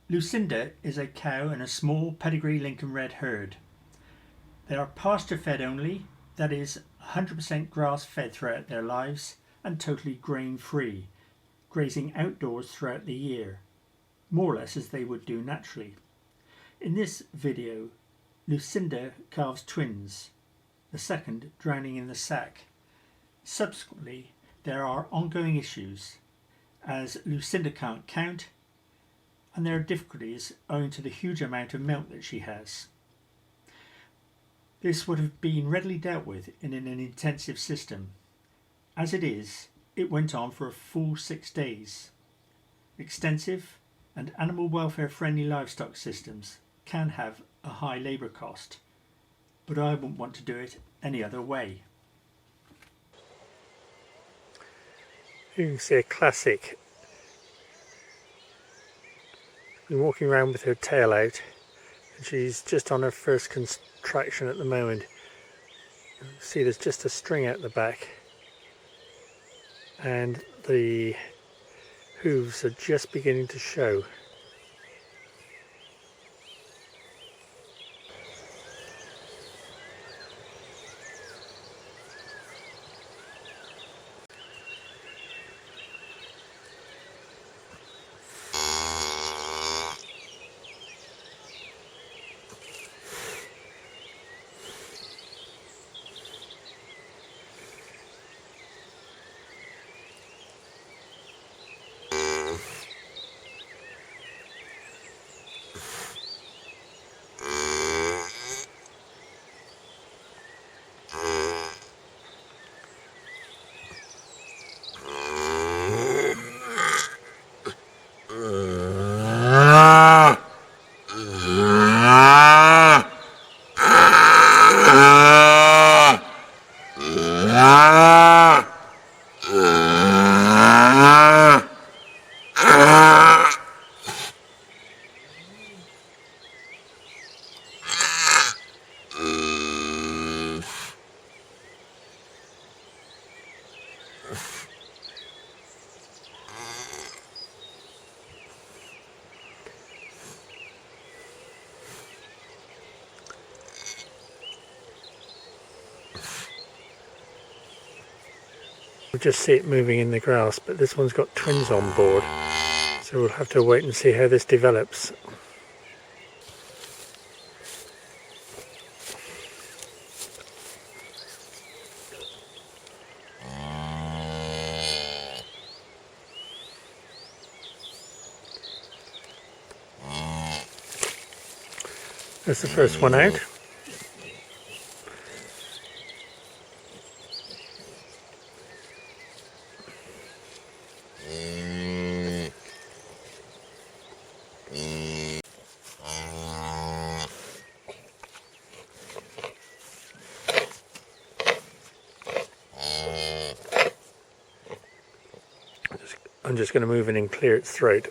Luscinda is a cow in a small pedigree Lincoln Red herd. They are pasture fed only, that is 100% grass fed throughout their lives and totally grain free, grazing outdoors throughout the year, more or less as they would do naturally. In this video, Luscinda calves twins, the second drowning in the sack. Subsequently, there are ongoing issues as Luscinda can't count, and there are difficulties owing to the huge amount of milk that she has. This would have been readily dealt with in an intensive system. As it is, it went on for a full 6 days. Extensive and animal welfare friendly livestock systems can have a high labour cost, but I wouldn't want to do it any other way. You can see a classic. She's walking around with her tail out, and she's just on her first contraction at the moment. You can see there's just a string out the back, and the hooves are just beginning to show. We just see it moving in the grass, but this one's got twins on board, so we'll have to wait and see how this develops. That's the first one out. I'm just going to move in and clear its throat.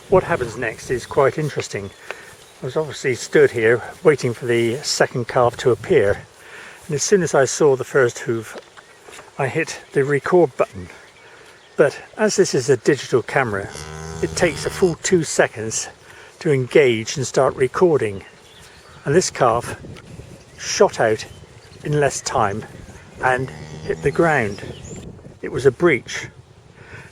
What happens next is quite interesting. I was obviously stood here waiting for the second calf to appear, and as soon as I saw the first hoof, I hit the record button. But as this is a digital camera, it takes a full 2 seconds to engage and start recording, and this calf shot out in less time and hit the ground. It was a breech.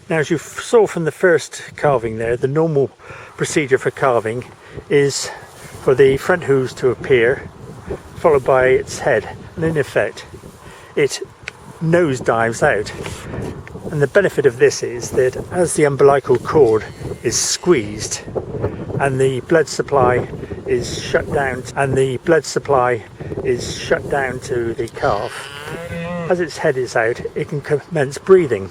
Now, as you saw from the first calving there, the normal procedure for calving is for the front hooves to appear, followed by its head, and in effect it nose dives out. And the benefit of this is that as the umbilical cord is squeezed and the blood supply is shut down to the calf, as its head is out, it can commence breathing.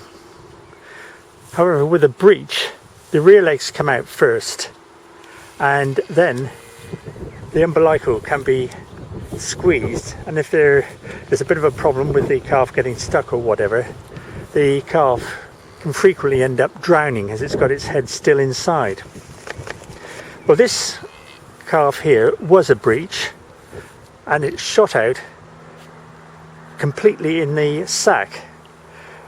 However, with a breech, the rear legs come out first, and then the umbilical can be squeezed, and if there's a bit of a problem with the calf getting stuck or whatever, the calf can frequently end up drowning as it's got its head still inside. Well, this calf here was a breech, and it shot out completely in the sack,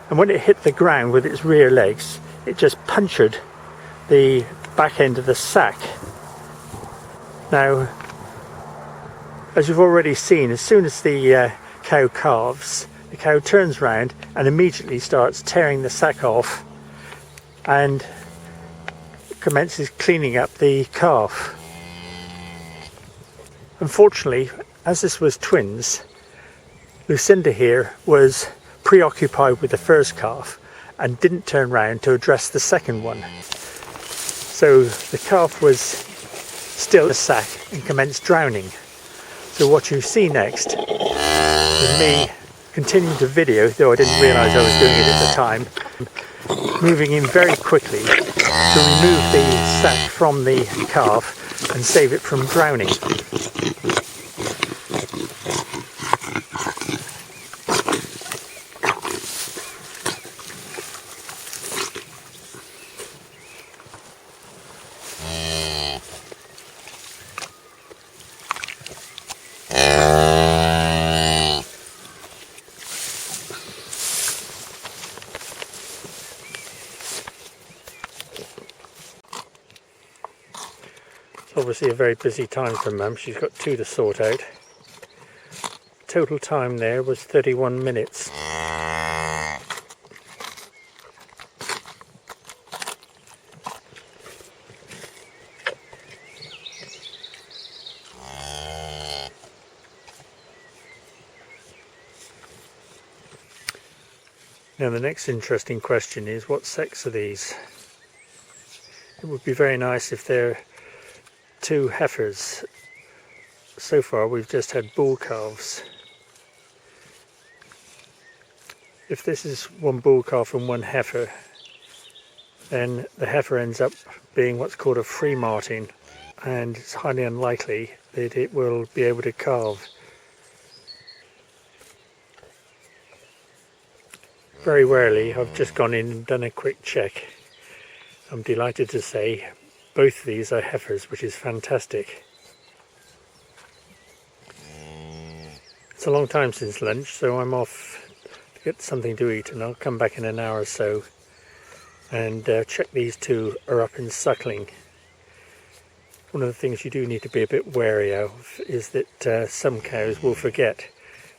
and when it hit the ground with its rear legs, it just punctured the back end of the sack. Now, as you've already seen, as soon as the cow calves, the cow turns round and immediately starts tearing the sack off and commences cleaning up the calf. Unfortunately, as this was twins, Luscinda here was preoccupied with the first calf and didn't turn round to address the second one. So the calf was still in the sack and commenced drowning. So what you see next is me continuing to video, though I didn't realise I was doing it at the time, moving in very quickly to remove the sack from the calf and save it from drowning. Obviously a very busy time for Mum. She's got two to sort out. Total time there was 31 minutes. Now the next interesting question is, what sex are these? It would be very nice if they're two heifers. So far we've just had bull calves. If this is one bull calf and one heifer, then the heifer ends up being what's called a free martin, and it's highly unlikely that it will be able to calve. Very rarely. I've just gone in and done a quick check. I'm delighted to say both of these are heifers, which is fantastic. It's a long time since lunch, so I'm off to get something to eat, and I'll come back in an hour or so and check these two are up in suckling. One of the things you do need to be a bit wary of is that some cows will forget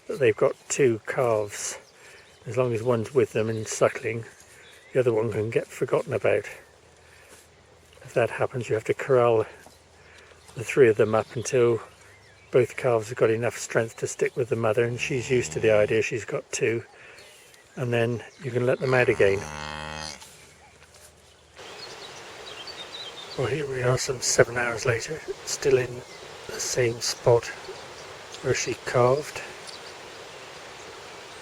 that they've got two calves. As long as one's with them in suckling, the other one can get forgotten about. If that happens, you have to corral the three of them up until both calves have got enough strength to stick with the mother, and she's used to the idea she's got two, and then you can let them out again. Well, here we are some 7 hours later, still in the same spot where she calved.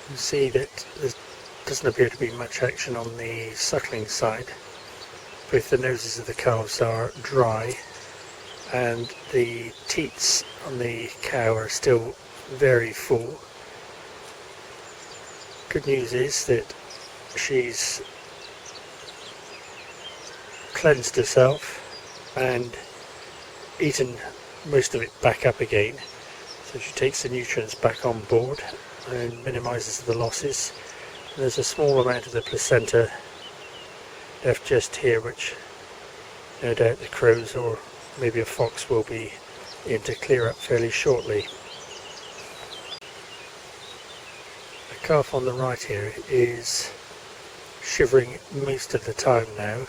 You can see that there doesn't appear to be much action on the suckling side. Both the noses of the calves are dry, and the teats on the cow are still very full. Good news is that she's cleansed herself and eaten most of it back up again, so she takes the nutrients back on board and minimises the losses. And there's a small amount of the placenta left just here, which no doubt the crows or maybe a fox will be in to clear up fairly shortly. The calf on the right here is shivering most of the time now,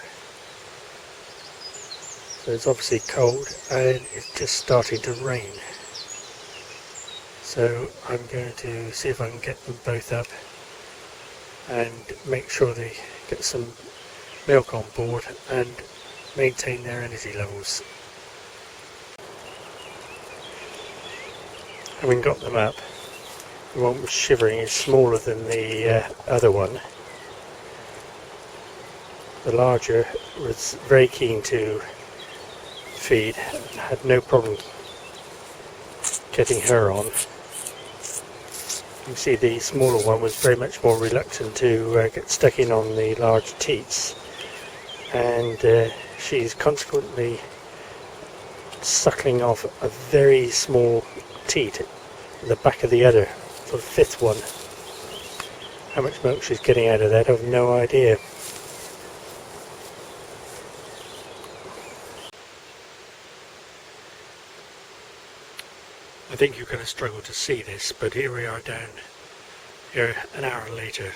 so it's obviously cold and it's just starting to rain. So I'm going to see if I can get them both up and make sure they get some milk on board and maintain their energy levels. Having got them up, the one was shivering is smaller than the other one. The larger was very keen to feed and had no problem getting her on. You can see the smaller one was very much more reluctant to get stuck in on the large teats, and she's consequently suckling off a very small teat at the back of the udder, the fifth one. How much milk she's getting out of that, I have no idea. I think you're going to struggle to see this, but here we are down here an hour later.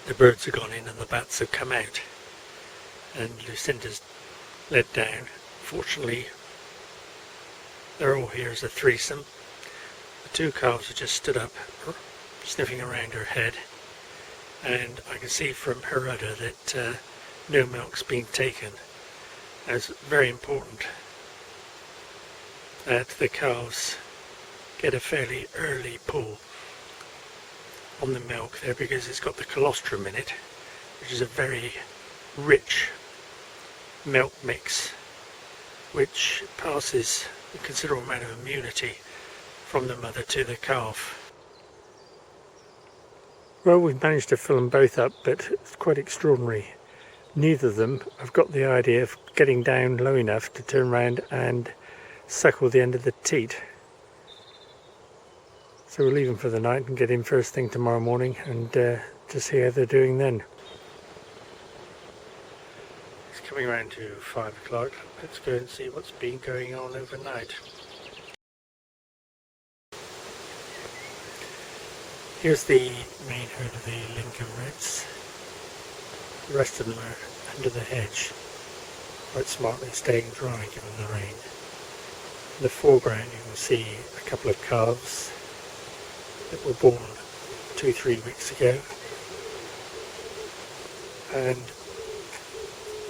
The birds have gone in and the bats have come out, and Luscinda's led down. Fortunately, they're all here as a threesome. The two calves have just stood up, sniffing around her head, and I can see from her udder that no milk's being taken. And it's very important that the calves get a fairly early pull on the milk there, because it's got the colostrum in it, which is a very rich milk mix which passes a considerable amount of immunity from the mother to the calf. Well, we've managed to fill them both up, but it's quite extraordinary. Neither of them have got the idea of getting down low enough to turn around and suckle the end of the teat. So we'll leave them for the night and get in first thing tomorrow morning and to see how they're doing then. It's coming around to 5 o'clock. Let's go and see what's been going on overnight. Here's the main herd of the Lincoln Reds. The rest of them are under the hedge, quite smartly staying dry given the rain. In the foreground you can see a couple of calves that were born 2-3 weeks ago, and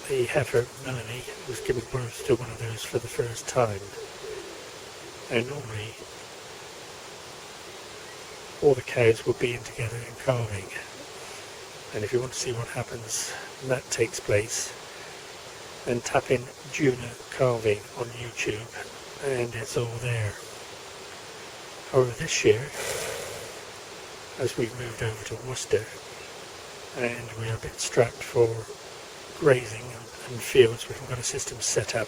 the heifer Melanie was giving birth to one of those for the first time. Now normally all the cows will be in together in calving, and if you want to see what happens when that takes place, then tap in Juna calving on YouTube and it's all there. However, this year, as we've moved over to Worcester and we're a bit strapped for grazing and fields, we've got a system set up.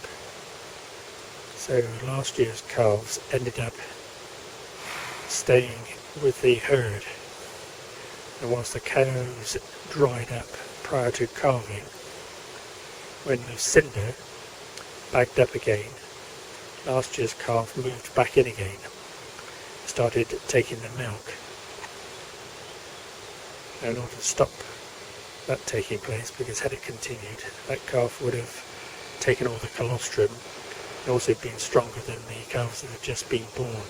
So last year's calves ended up staying with the herd, and whilst the cows dried up prior to calving, when Luscinda backed up again, last year's calf moved back in again, started taking the milk. Now, in order to stop that taking place, because had it continued, that calf would have taken all the colostrum and also been stronger than the calves that had just been born.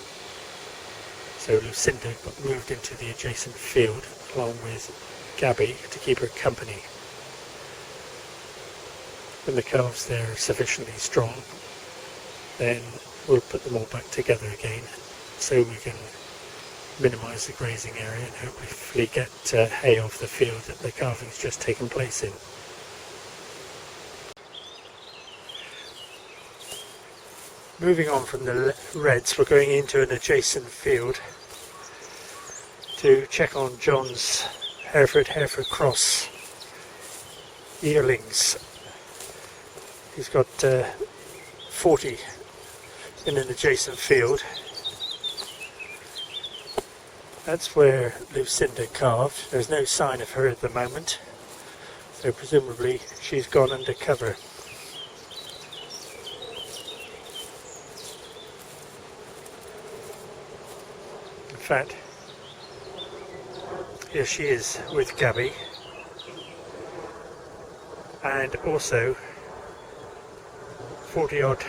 So Luscinda got moved into the adjacent field along with Gabby to keep her company. When the calves there are sufficiently strong, then we'll put them all back together again so we can minimise the grazing area and hopefully get hay off the field that the calving's just taken place in. Moving on from the Reds, we're going into an adjacent field to check on John's Hereford Cross yearlings. He's got 40 in an adjacent field. That's where Luscinda calved. There's no sign of her at the moment, so presumably she's gone under cover. In fact, here she is with Gabby, and also 40 odd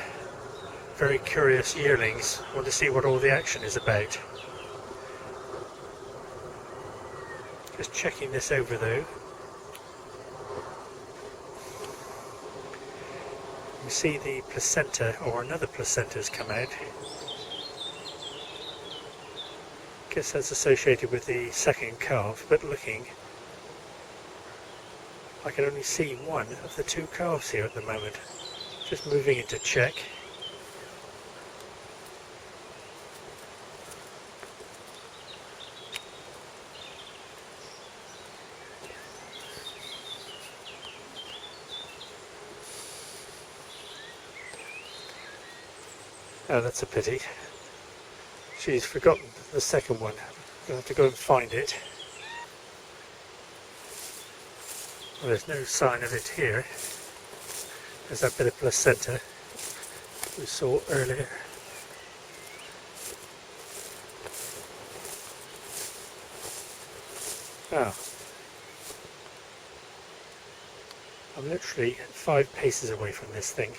very curious yearlings want to see what all the action is about. Just checking this over though. You see the placenta, or another placenta's come out. I guess that's associated with the second calf, but looking, I can only see one of the two calves here at the moment. Just moving it to check. Oh, that's a pity. She's forgotten the second one. We'll have to go and find it. Well, there's no sign of it here. There's that bit of placenta we saw earlier. Oh, I'm literally 5 paces away from this thing.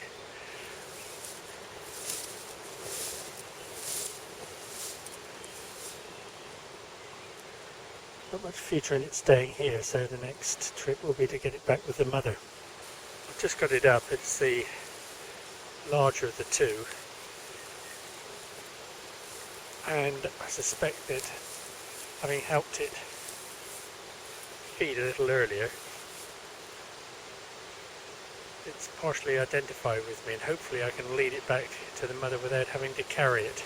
Not much future in it staying here, so the next trip will be to get it back with the mother. I've just got it up. It's the larger of the two, and I suspect that having helped it feed a little earlier, it's partially identified with me, and hopefully I can lead it back to the mother without having to carry it.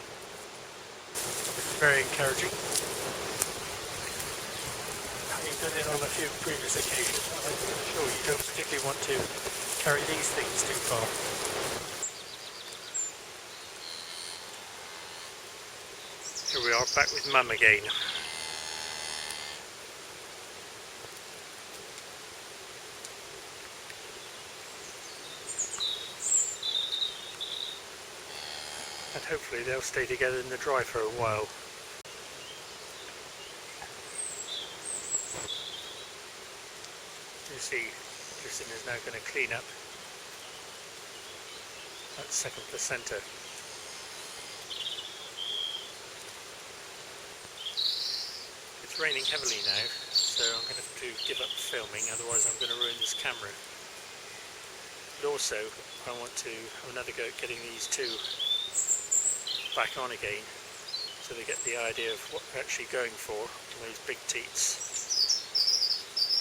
It's very encouraging. Having done it on a few previous occasions, I'm sure you don't particularly want to carry these things too far. Here we are back with Mum again. And hopefully they'll stay together in the dry for a while. You see, Luscinda is now going to clean up that second placenta. It's raining heavily now, so I'm going to have to give up filming, otherwise I'm going to ruin this camera. But also, I want to have another go at getting these two back on again, so they get the idea of what they're actually going for, those big teats,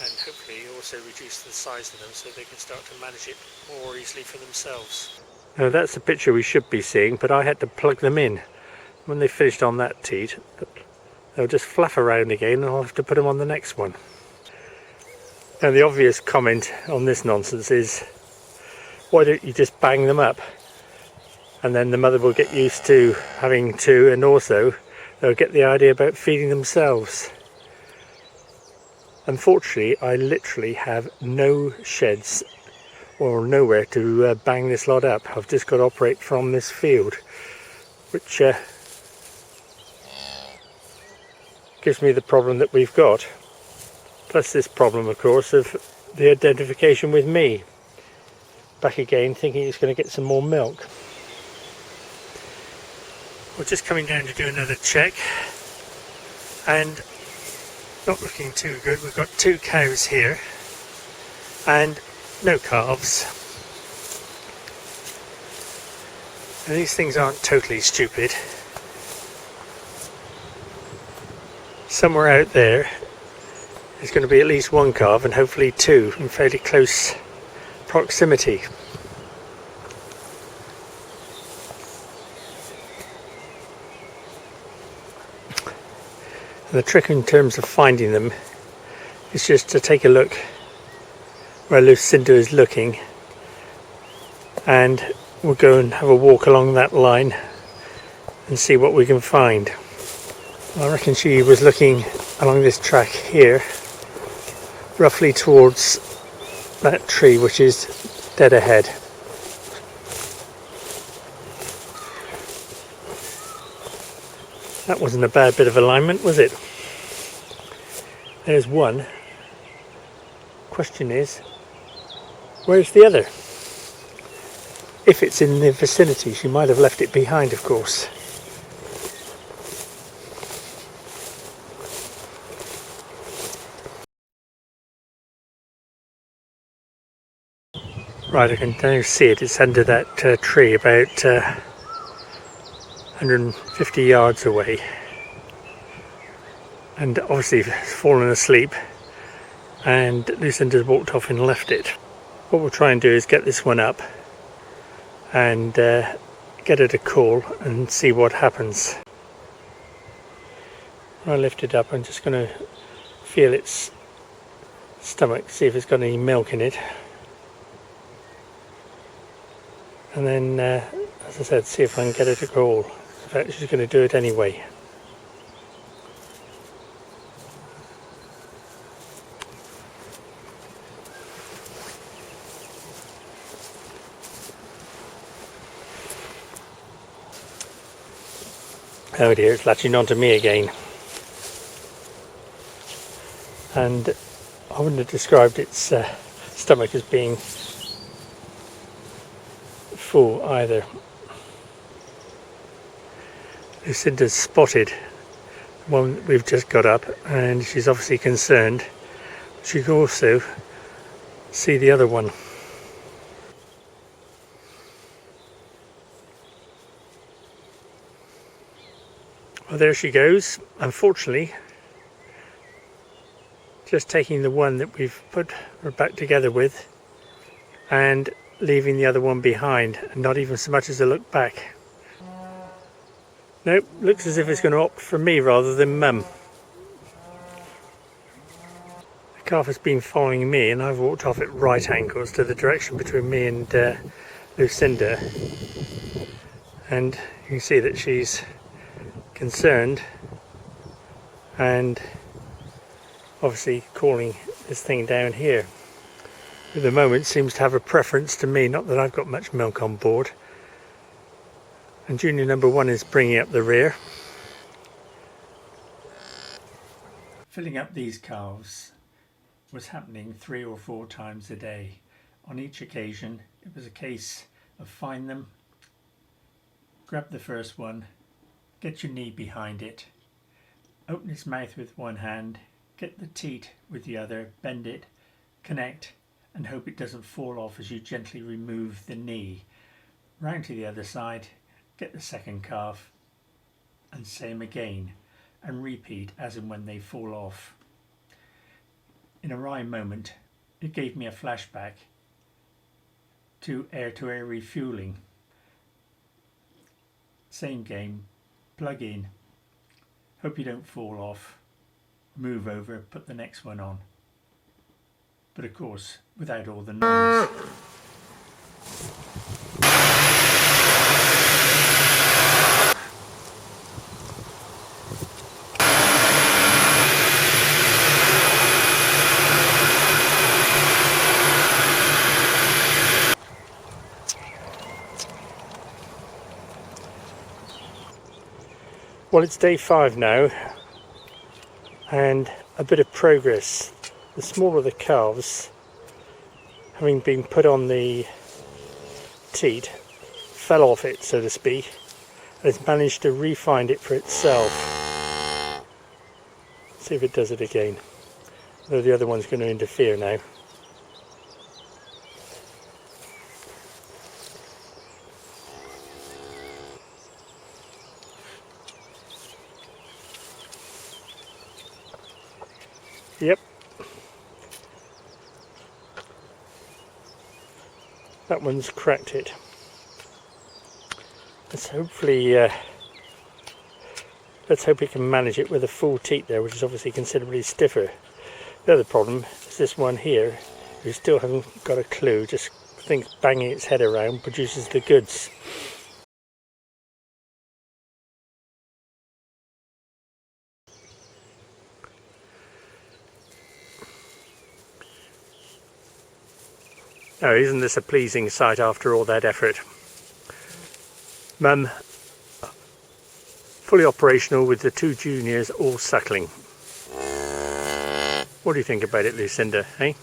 and hopefully also reduce the size of them so they can start to manage it more easily for themselves. Now that's the picture we should be seeing, but I had to plug them in. When they finished on that teat, they'll just fluff around again, and I'll have to put them on the next one. Now the obvious comment on this nonsense is, why don't you just bang them up? And then the mother will get used to having two, and also they'll get the idea about feeding themselves. Unfortunately, I literally have no sheds or nowhere to bang this lot up. I've just got to operate from this field, which gives me the problem that we've got. Plus this problem, of course, of the identification with me. Back again, thinking it's going to get some more milk. We're just coming down to do another check, and not looking too good. We've got 2 cows here and no calves. And these things aren't totally stupid. Somewhere out there there's going to be at least 1 calf, and hopefully 2 in fairly close proximity. The trick in terms of finding them is just to take a look where Luscinda is looking, and we'll go and have a walk along that line and see what we can find. I reckon she was looking along this track here, roughly towards that tree which is dead ahead. That wasn't a bad bit of alignment, was it? There's one. Question is, where's the other? If it's in the vicinity, she might have left it behind, of course. Right, I can now see it. It's under that tree about 150 yards away, and obviously it's fallen asleep, and Luscinda's walked off and left it. What we'll try and do is get this one up and get it a call and see what happens. When I lift it up, I'm just going to feel its stomach, see if it's got any milk in it, and then as I said, see if I can get it a call. In fact, she's going to do it anyway. Oh dear, it's latching onto me again. and I wouldn't have described its stomach as being full either. Lucinda's spotted the one that we've just got up, and she's obviously concerned. She can also see the other one. Well, there she goes. Unfortunately, just taking the one that we've put her back together with and leaving the other one behind, and not even so much as a look back. Nope, looks as if it's going to opt for me rather than Mum. The calf has been following me, and I've walked off at right angles to the direction between me and Lucinda, and you can see that she's concerned and obviously calling this thing down here. At the moment seems to have a preference to me, not that I've got much milk on board. And junior number one is bringing up the rear. Filling up these calves was happening 3 or 4 times a day. On each occasion it was a case of find them, grab the first one, get your knee behind it, open its mouth with one hand, get the teat with the other, bend it, connect, and hope it doesn't fall off as you gently remove the knee. Round to the other side, get the second calf, and same again, and repeat as and when they fall off. In a wry moment, it gave me a flashback to air-to-air refueling. Same game, plug in, hope you don't fall off, move over, put the next one on. But of course, without all the noise. Well, it's day 5 now, and a bit of progress. The smaller the calves, having been put on the teat, fell off it, so to speak, and has managed to re-find it for itself. See if it does it again. Though the other one's going to interfere now. Yep. That one's cracked it. Let's hope we can manage it with a full teat there, which is obviously considerably stiffer. The other problem is this one here, who still hasn't got a clue, just thinks banging its head around produces the goods. Oh, isn't this a pleasing sight after all that effort? Mum, fully operational with the 2 juniors all suckling. What do you think about it, Lucinda, eh?